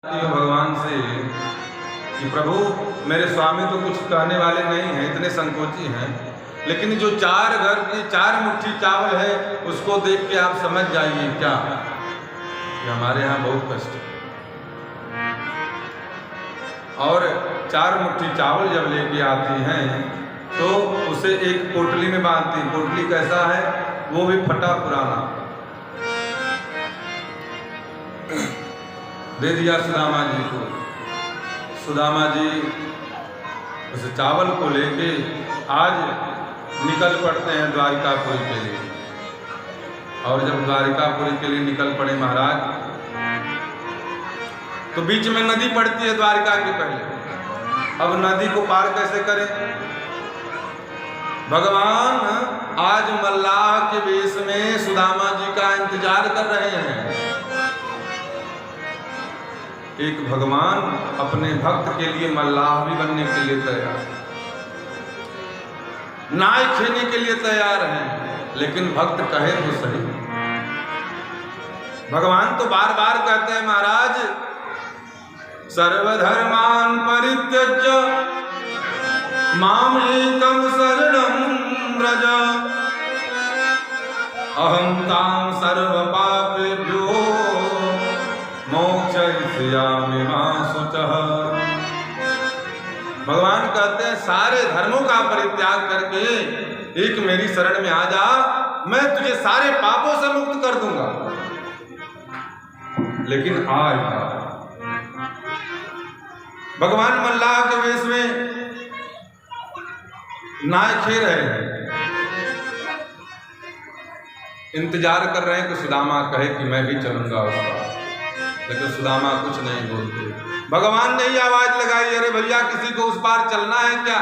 भगवान से कि प्रभु मेरे स्वामी तो कुछ कहने वाले नहीं हैं, इतने संकोची हैं, लेकिन जो 4 घर की 4 मुट्ठी चावल है उसको देख के आप समझ जाइए क्या कि हमारे यहाँ बहुत कष्ट है। और 4 मुट्ठी चावल जब लेके आती हैं तो उसे एक पोटली में बांधती। पोटली कैसा है, वो भी फटा पुराना, दे दिया सुदामा जी को। सुदामा जी उस चावल को लेके आज निकल पड़ते हैं द्वारिकापुरी के लिए। और जब द्वारिकापुरी के लिए निकल पड़े महाराज, तो बीच में नदी पड़ती है द्वारिका के पहले। अब नदी को पार कैसे करें? भगवान आज मल्लाह के वेश में सुदामा जी का इंतजार कर रहे हैं। एक भगवान अपने भक्त के लिए मल्लाह भी बनने के लिए तैयार, नाय खेने के लिए तैयार हैं, लेकिन भक्त कहे तो सही। भगवान तो बार बार कहते हैं महाराज, सर्वधर्मान परित्यज्य माम एकम शरणं व्रज अहं तां सर्व पापेभ्यो मोक्षयिष्यामि मा शुचः। भगवान कहते हैं सारे धर्मों का परित्याग करके एक मेरी शरण में आ जा, मैं तुझे सारे पापों से मुक्त कर दूंगा। लेकिन आज भगवान मल्लाह के वेश में नाय खे रहे हैं, इंतजार कर रहे हैं कि सुदामा कहे कि मैं भी चलूंगा उसका, लेकिन सुदामा कुछ नहीं बोलते। भगवान ने ही आवाज लगाई, अरे भैया किसी को उस पार चलना है क्या?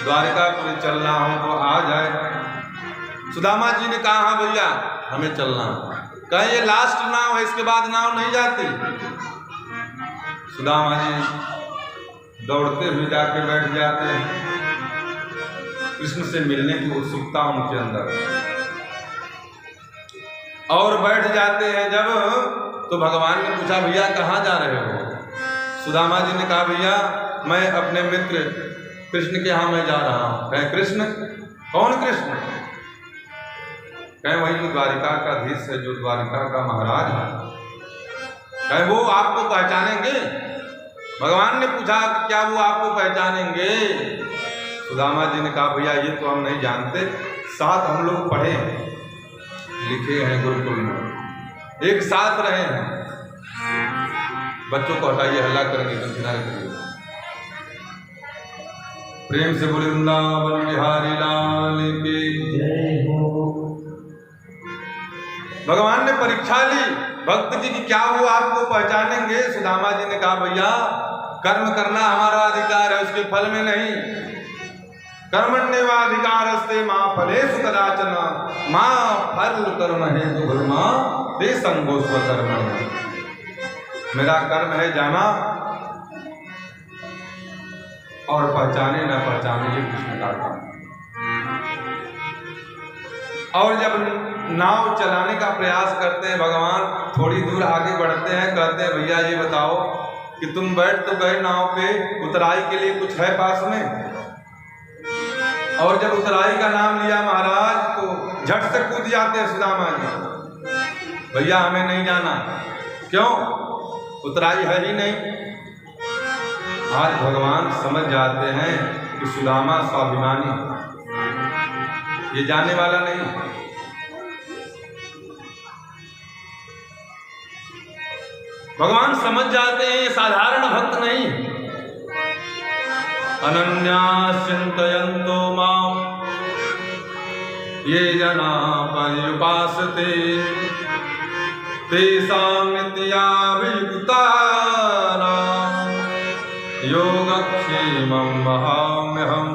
द्वारिकापुरी चलना हो तो आ जाए। सुदामा जी ने कहा हाँ भैया हमें चलना। कहे ये लास्ट नाव है, इसके बाद नाव नहीं जाती। सुदामा जी दौड़ते हुए जाके बैठ जाते हैं। कृष्ण से मिलने की उत्सुकता उनके अंदर, और बैठ जाते हैं जब, तो भगवान ने पूछा भैया कहाँ जा रहे हो? सुदामा जी ने कहा भैया मैं अपने मित्र कृष्ण के यहाँ मैं जा रहा हूँ। कहे कृष्ण? कौन कृष्ण? कहे वही जो द्वारिका का धीश है, जो द्वारिका का महाराज है। कहे वो आपको पहचानेंगे? भगवान ने पूछा क्या वो आपको पहचानेंगे? सुदामा जी ने कहा भैया ये तो हम नहीं जानते, साथ हम लोग पढ़े हैं, लिखे हैं गुरुकुल में, एक साथ रहे हैं। बच्चों को हटाइए, हल्ला करेंगे तो किनारे करिए। प्रेम से बोले वृंदावन बिहारी लाल की जय हो। भगवान ने परीक्षा ली भक्त जी की, क्या वो आपको पहचानेंगे? सुदामा जी ने कहा भैया कर्म करना हमारा अधिकार है, उसके फल में नहीं। कर्मण्येवाधिकारस्ते मा फलेषु कदाचन मा फल कर्म हेतु भर्मा ते संगो स्वकर्मणि। मेरा कर्म है जाना, और पहचाने न पहचाने ये कृष्ण का काम। और जब नाव चलाने का प्रयास करते हैं भगवान, थोड़ी दूर आगे बढ़ते हैं, कहते हैं भैया ये बताओ कि तुम बैठ तो गए नाव पे, उतराई के लिए कुछ है पास में? और जब उतराई का नाम लिया महाराज तो झट से कूद जाते हैं सुदामा जी, भैया हमें नहीं जाना। क्यों? उतराई है ही नहीं। आज भगवान समझ जाते हैं कि सुदामा स्वाभिमानी, ये जाने वाला नहीं। भगवान समझ जाते हैं ये साधारण भक्त नहीं। अनन्या चिंतयन्तो मां ये जना पर्युपासते तेषां नित्याभियुक्तानां योगक्षेमं वहाम्यहम्।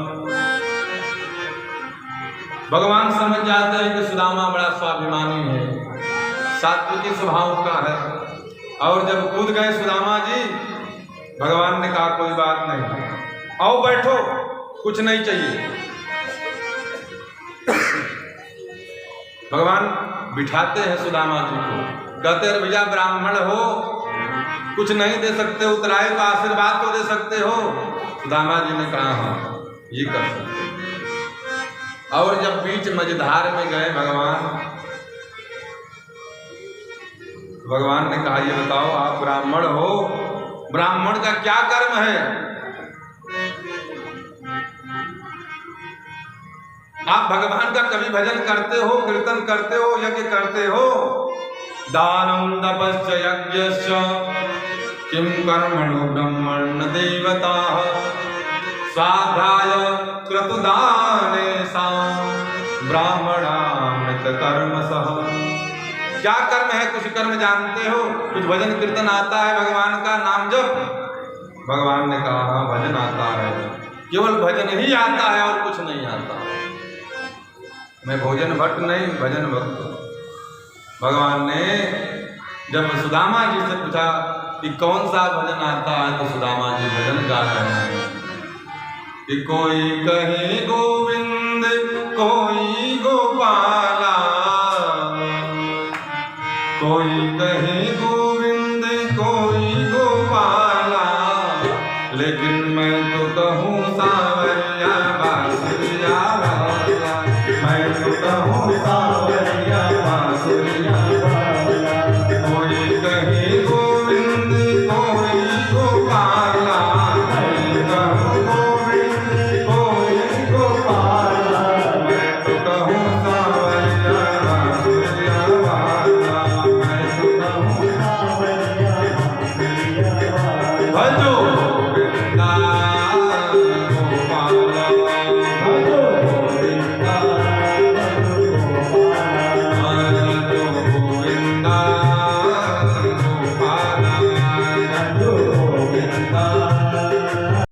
भगवान समझ जाते हैं कि सुदामा बड़ा स्वाभिमानी है, सात्विकी स्वभाव का है। और जब कूद गए सुदामा जी, भगवान ने कहा कोई बात नहीं, आओ बैठो, कुछ नहीं चाहिए। भगवान बिठाते हैं सुदामा जी को, कहते हैं भैया ब्राह्मण हो, कुछ नहीं दे सकते, उतराए का आशीर्वाद तो दे सकते हो। सुदामा जी ने कहा हाँ ये कर सकते। और जब बीच मझधार में गए भगवान ने कहा ये बताओ आप ब्राह्मण हो, ब्राह्मण का क्या कर्म है? आप भगवान का कभी भजन करते हो, कीर्तन करते हो, यज्ञ करते हो? दानम तपश्च यज्ञश्च किम कर्मणो ब्रह्मण्य देवता स्वाध्याय क्रतुदानेषां ब्राह्मणामृत कर्मसः। क्या कर्म है? कुछ कर्म जानते हो? कुछ भजन कीर्तन आता है भगवान का नाम जप? भगवान ने कहा हाँ भजन आता है, केवल भजन ही आता है और कुछ नहीं आता। मैं भोजन भट्ट नहीं, भजन भक्त। भगवान ने जब सुदामा जी से पूछा कि कौन सा भजन आता है, तो सुदामा जी भजन गा रहे हैं कि कोई कहे गोविंद कोई गोपाला, कोई कहे